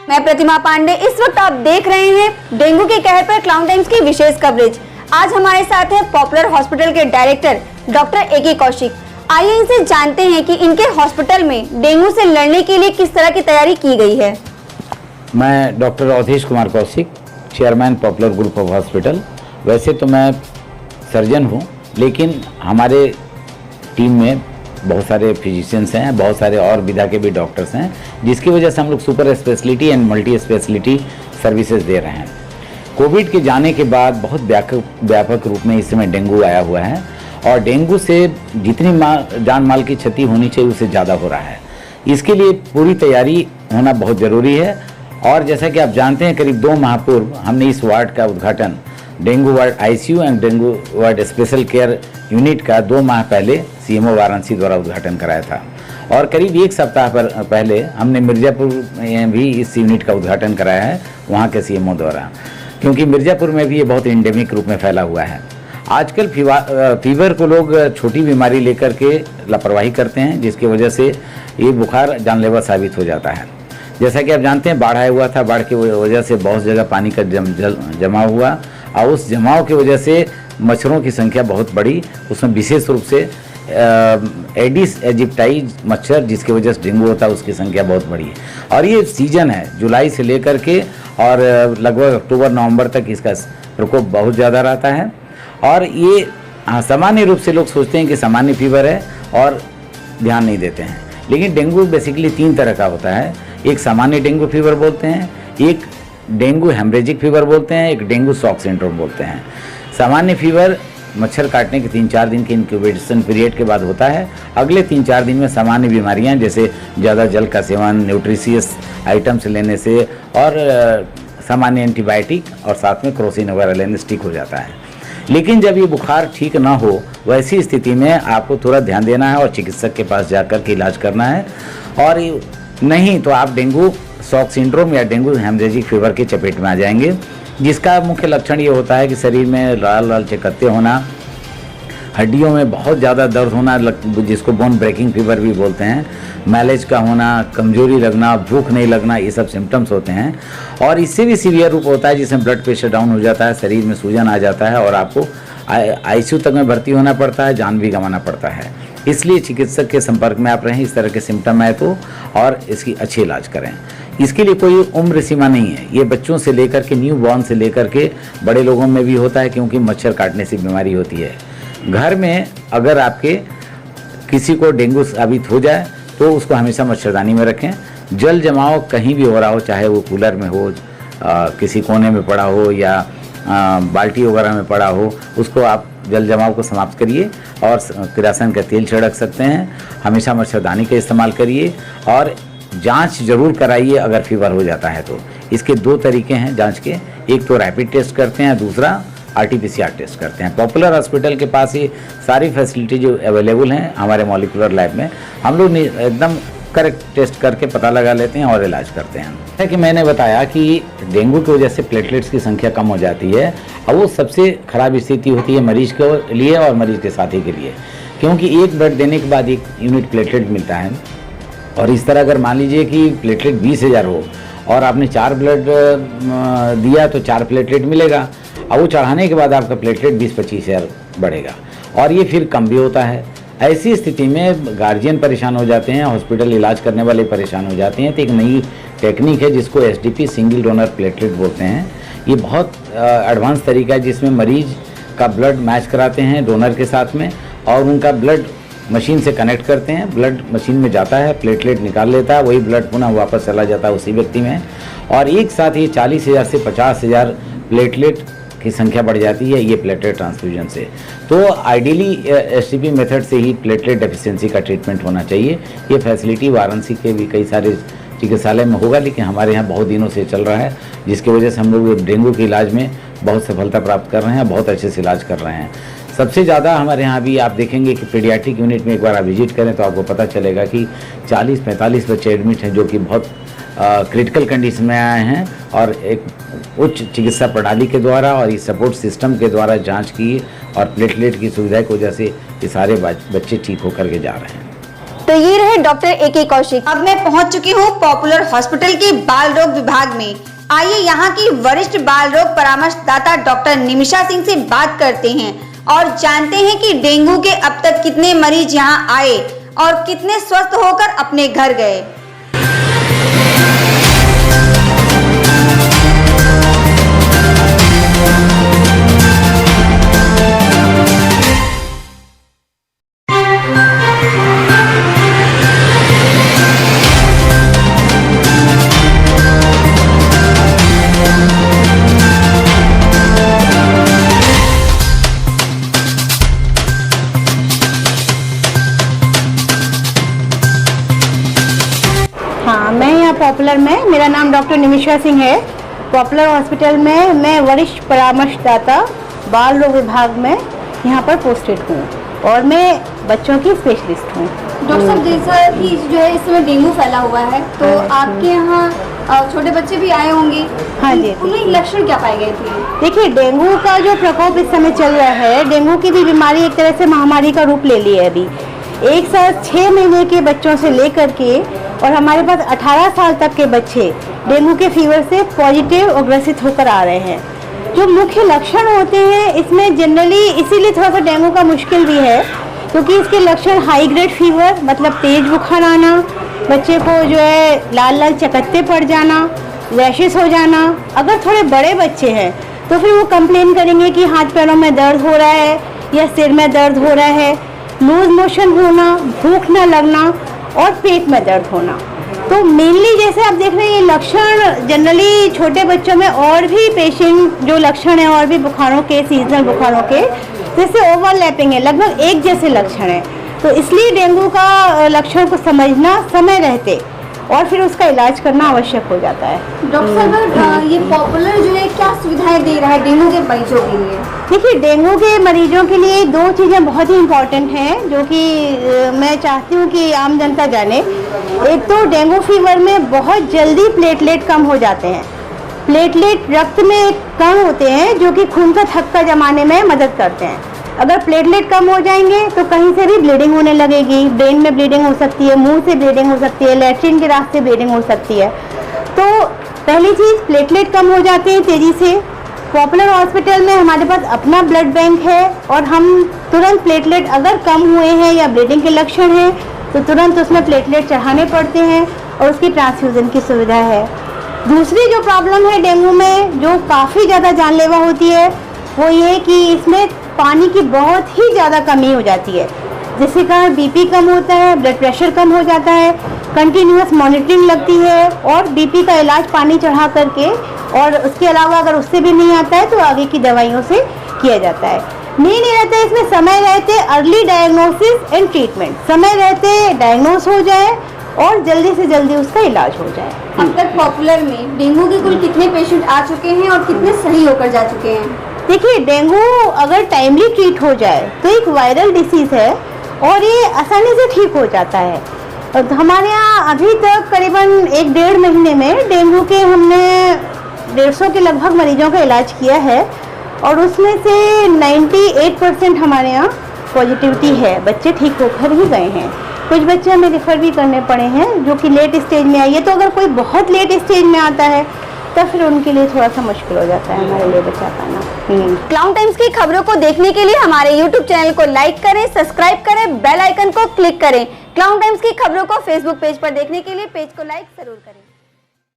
मैं प्रतिमा पांडे। इस वक्त आप देख रहे हैं डेंगू के कहर पर क्लाउन टाइम्स की विशेष कवरेज। आज हमारे साथ है पॉपुलर हॉस्पिटल के डायरेक्टर डॉक्टर ए के कौशिक। आइए इनसे जानते हैं कि इनके हॉस्पिटल में डेंगू से लड़ने के लिए किस तरह की तैयारी की गई है। मैं doctor Awadhesh Kumar Kaushik, chairman popular group of hospital. वैसे तो मैं सर्जन हूँ, लेकिन हमारे टीम में बहुत सारे फिजिशियंस हैं, बहुत सारे और विधा के भी डॉक्टर्स हैं, जिसकी वजह से हम लोग super speciality and multi speciality services दे रहे हैं। कोविड के जाने के बाद बहुत व्यापक रूप में इस समय डेंगू आया हुआ है और डेंगू से जितनी जान माल की क्षति होनी चाहिए उससे ज़्यादा हो रहा है। इसके लिए पूरी तैयारी होना बहुत ज़रूरी है। और जैसा कि आप जानते हैं, करीब 2 माह पूर्व हमने इस वार्ड का उद्घाटन, dengue ward ICU and dengue ward special care unit का 2 माह पहले सीएमओ वाराणसी द्वारा उद्घाटन कराया था। और करीब 1 सप्ताह पहले हमने मिर्ज़ापुर में भी इस यूनिट का उद्घाटन कराया है वहाँ के सीएमओ द्वारा, क्योंकि मिर्ज़ापुर में भी ये बहुत एंडेमिक रूप में फैला हुआ है। आजकल फीवर को लोग छोटी बीमारी लेकर के लापरवाही करते हैं, जिसकी वजह से ये बुखार जानलेवा साबित हो जाता है। जैसा कि आप जानते हैं, बाढ़ आया हुआ था, बाढ़ की वजह से बहुत जगह पानी का जमा हुआ और उस जमाव की वजह से मच्छरों की संख्या बहुत बढ़ी। उसमें विशेष रूप से एडिस एजिप्टाई मच्छर, जिसकी वजह से डेंगू होता है, उसकी संख्या बहुत बढ़ी। और ये सीजन है जुलाई से लेकर के और लगभग अक्टूबर नवंबर तक इसका प्रकोप बहुत ज़्यादा रहता है। और ये सामान्य रूप से लोग सोचते हैं कि सामान्य फीवर है और ध्यान नहीं देते हैं, लेकिन डेंगू बेसिकली 3 तरह का होता है। एक सामान्य डेंगू फीवर बोलते हैं, एक डेंगू हेमरेजिक फीवर बोलते हैं, एक डेंगू शॉक सिंड्रोम बोलते हैं। सामान्य फीवर मच्छर काटने के 3-4 दिन के इंक्यूबेशन पीरियड के बाद होता है। अगले 3-4 दिन में सामान्य बीमारियां जैसे ज़्यादा जल का सेवन, न्यूट्रिशियस आइटम्स लेने से और सामान्य एंटीबायोटिक और साथ में क्रोसिन वगैरह लेने से ठीक हो जाता है। लेकिन जब ये बुखार ठीक ना हो, वैसी स्थिति में आपको थोड़ा ध्यान देना है और चिकित्सक के पास जाकर के इलाज करना है। और नहीं तो आप डेंगू शॉक सिंड्रोम या डेंगू हेमरेजिक फीवर के चपेट में आ जाएंगे, जिसका मुख्य लक्षण ये होता है कि शरीर में लाल लाल चकत्ते होना, हड्डियों में बहुत ज़्यादा दर्द होना, जिसको बोन ब्रेकिंग फीवर भी बोलते हैं, मैलेज का होना, कमजोरी लगना, भूख नहीं लगना, ये सब सिम्टम्स होते हैं। और इससे भी सीवियर रूप होता है जिसमें ब्लड प्रेशर डाउन हो जाता है, शरीर में सूजन आ जाता है और आपको आईसीयू तक में भर्ती होना पड़ता है, जान भी गंवाना पड़ता है। इसलिए चिकित्सक के संपर्क में आप रहें इस तरह के सिम्टम आए तो, और इसकी अच्छी इलाज करें। इसके लिए कोई उम्र सीमा नहीं है, ये बच्चों से लेकर के न्यू बॉर्न से लेकर के बड़े लोगों में भी होता है, क्योंकि मच्छर काटने से बीमारी होती है। घर में अगर आपके किसी को डेंगू साबित हो जाए तो उसको हमेशा मच्छरदानी में रखें। जल जमाव कहीं भी हो रहा हो, चाहे वो कूलर में हो, किसी कोने में पड़ा हो या बाल्टी वगैरह में पड़ा हो, उसको आप जल जमाव को समाप्त करिए और किरासन का तेल छिड़क सकते हैं। हमेशा मच्छरदानी का इस्तेमाल करिए और जांच जरूर कराइए अगर फीवर हो जाता है तो। इसके 2 तरीके हैं जांच के, एक तो रैपिड टेस्ट करते हैं, दूसरा आरटीपीसीआर टेस्ट करते हैं। पॉपुलर हॉस्पिटल के पास ये सारी फैसिलिटी जो अवेलेबल हैं हमारे मॉलिक्यूलर लैब में, हम लोग एकदम करेक्ट टेस्ट करके पता लगा लेते हैं और इलाज करते हैं। जैसा कि मैंने बताया कि डेंगू की वजह से प्लेटलेट्स की संख्या कम हो जाती है और वो सबसे खराब स्थिति होती है मरीज के लिए और मरीज के साथी के लिए, क्योंकि एक ब्लड देने के बाद 1 यूनिट प्लेटलेट मिलता है। और इस तरह अगर मान लीजिए कि प्लेटलेट 20,000 हो और आपने 4 ब्लड दिया तो 4 प्लेटलेट मिलेगा, और वो चढ़ाने के बाद आपका प्लेटलेट 20-25,000 बढ़ेगा और ये फिर कम भी होता है। ऐसी स्थिति में गार्जियन परेशान हो जाते हैं, हॉस्पिटल इलाज करने वाले परेशान हो जाते हैं। तो एक नई टेक्निक है जिसको एसडीपी सिंगल डोनर प्लेटलेट बोलते हैं। ये बहुत एडवांस तरीका है जिसमें मरीज का ब्लड मैच कराते हैं डोनर के साथ में और उनका ब्लड मशीन से कनेक्ट करते हैं। ब्लड मशीन में जाता है, प्लेटलेट निकाल लेता है, वही ब्लड पुनः वापस चला जाता है उसी व्यक्ति में, और एक साथ ही 40,000 से 50,000 प्लेटलेट की संख्या बढ़ जाती है ये प्लेटलेट ट्रांसफ्यूजन से। तो आइडियली एसटीपी मेथड से ही प्लेटलेट डेफिशिएंसी का ट्रीटमेंट होना चाहिए। ये फैसिलिटी वाराणसी के भी कई सारे चिकित्सालय में होगा, लेकिन हमारे यहाँ बहुत दिनों से चल रहा है, जिसकी वजह से हम लोग डेंगू के इलाज में बहुत सफलता प्राप्त कर रहे हैं, बहुत अच्छे से इलाज कर रहे हैं। सबसे ज़्यादा हमारे यहाँ भी आप देखेंगे कि पीडियाट्रिक यूनिट में एक बार आप विजिट करें तो आपको पता चलेगा कि 40-45 बच्चे एडमिट हैं जो कि बहुत क्रिटिकल कंडीशन में आए हैं, और एक उच्च चिकित्सा प्रणाली के द्वारा और इस सपोर्ट सिस्टम के द्वारा जांच की और प्लेटलेट की सुविधा की वजह से ये सारे बच्चे ठीक होकर के जा रहे हैं। तो ये रहे डॉक्टर ए.के. कौशिक। अब मैं पहुंच चुकी हूं पॉपुलर हॉस्पिटल के बाल रोग विभाग में। आइए यहां की वरिष्ठ बाल रोग परामर्शदाता डॉक्टर निमिषा सिंह से बात करते हैं और जानते हैं कि डेंगू के अब तक कितने मरीज यहां आए और कितने स्वस्थ होकर अपने घर गए। हाँ, मैं यहाँ पॉपुलर में, मेरा नाम डॉक्टर निमिषा सिंह है। पॉपुलर हॉस्पिटल में मैं वरिष्ठ परामर्शदाता बाल रोग विभाग में यहाँ पर पोस्टेड हूँ और मैं बच्चों की स्पेशलिस्ट हूँ। डॉक्टर साहब, जैसा कि जो है इस समय डेंगू फैला हुआ है, तो आपके यहाँ छोटे बच्चे भी आए होंगे। हाँ जी। उनमें लक्षण क्या पाए गए थे? देखिए, डेंगू का जो प्रकोप इस समय चल रहा है, डेंगू की भी बीमारी एक तरह से महामारी का रूप ले ली है। अभी 1 साल 6 महीने के बच्चों से लेकर के और हमारे पास 18 साल तक के बच्चे डेंगू के फीवर से पॉजिटिव और ग्रसित होकर आ रहे हैं। जो मुख्य लक्षण होते हैं इसमें जनरली, इसीलिए थोड़ा सा डेंगू का मुश्किल भी है क्योंकि इसके लक्षण हाई ग्रेड फीवर, मतलब तेज बुखार आना, बच्चे को जो है लाल लाल चकत्ते पड़ जाना, रैशेस हो जाना। अगर थोड़े बड़े बच्चे हैं तो फिर वो कंप्लेन करेंगे कि हाथ पैरों में दर्द हो रहा है या सिर में दर्द हो रहा है, लूज मोशन होना, भूख न लगना और पेट में दर्द होना। तो मेनली जैसे आप देख रहे हैं, ये लक्षण जनरली छोटे बच्चों में और भी पेशेंट जो लक्षण है और भी बुखारों के, सीजनल बुखारों के, जैसे ओवरलैपिंग है, लगभग एक जैसे लक्षण है। तो इसलिए डेंगू का लक्षण को समझना समय रहते और फिर उसका इलाज करना आवश्यक हो जाता है। डॉक्टर साहब, ये पॉपुलर जो है क्या सुविधाएं दे रहा है डेंगू के मरीजों के लिए? देखिए, डेंगू के मरीजों के लिए 2 चीज़ें बहुत ही इम्पॉर्टेंट हैं जो कि मैं चाहती हूँ कि आम जनता जाने। एक तो डेंगू फीवर में बहुत जल्दी प्लेटलेट कम हो जाते हैं। प्लेटलेट रक्त में कम होते हैं जो कि खून का थक्का जमाने में मदद करते हैं। अगर प्लेटलेट कम हो जाएंगे तो कहीं से भी ब्लीडिंग होने लगेगी, ब्रेन में ब्लीडिंग हो सकती है, मुंह से ब्लीडिंग हो सकती है, लैट्रिन के रास्ते ब्लीडिंग हो सकती है। तो पहली चीज़, प्लेटलेट कम हो जाते हैं तेज़ी से। पॉपुलर हॉस्पिटल में हमारे पास अपना ब्लड बैंक है और हम तुरंत प्लेटलेट अगर कम हुए हैं या ब्लीडिंग के लक्षण हैं तो तुरंत उसमें प्लेटलेट चढ़ाने पड़ते हैं और उसकी ट्रांसफ्यूज़न की सुविधा है। दूसरी जो प्रॉब्लम है डेंगू में, जो काफ़ी ज़्यादा जानलेवा होती है, वो ये कि इसमें पानी की बहुत ही ज़्यादा कमी हो जाती है, जिसके कारण बीपी कम होता है, ब्लड प्रेशर कम हो जाता है, कंटिन्यूअस मॉनिटरिंग लगती है और बीपी का इलाज पानी चढ़ा करके, और उसके अलावा अगर उससे भी नहीं आता है तो आगे की दवाइयों से किया जाता है। नहीं रहता है इसमें समय रहते अर्ली डायग्नोसिस एंड ट्रीटमेंट, समय रहते डायग्नोस हो जाए और जल्दी से जल्दी उसका इलाज हो जाए। अब तक पॉपुलर में डेंगू के कुल कितने पेशेंट आ चुके हैं और कितने सही होकर जा चुके हैं? देखिए, डेंगू अगर टाइमली ट्रीट हो जाए तो एक वायरल डिसीज़ है और ये आसानी से ठीक हो जाता है। और हमारे यहाँ अभी तक करीबन 1-1.5 महीने में डेंगू के हमने 150 के लगभग मरीजों का इलाज किया है और उसमें से 98% हमारे यहाँ पॉजिटिविटी है, बच्चे ठीक होकर ही गए हैं। कुछ बच्चे हमें रेफर भी करने पड़े हैं जो कि लेट स्टेज में आई है। तो अगर कोई बहुत लेट स्टेज में आता है तब फिर उनके लिए थोड़ा सा मुश्किल हो जाता है हमारे लिए बचा पाना। क्लाउन टाइम्स की खबरों को देखने के लिए हमारे YouTube चैनल को लाइक करें, सब्सक्राइब करें, बेल आइकन को क्लिक करें। क्लाउन टाइम्स की खबरों को फेसबुक पेज पर देखने के लिए पेज को लाइक जरूर करें।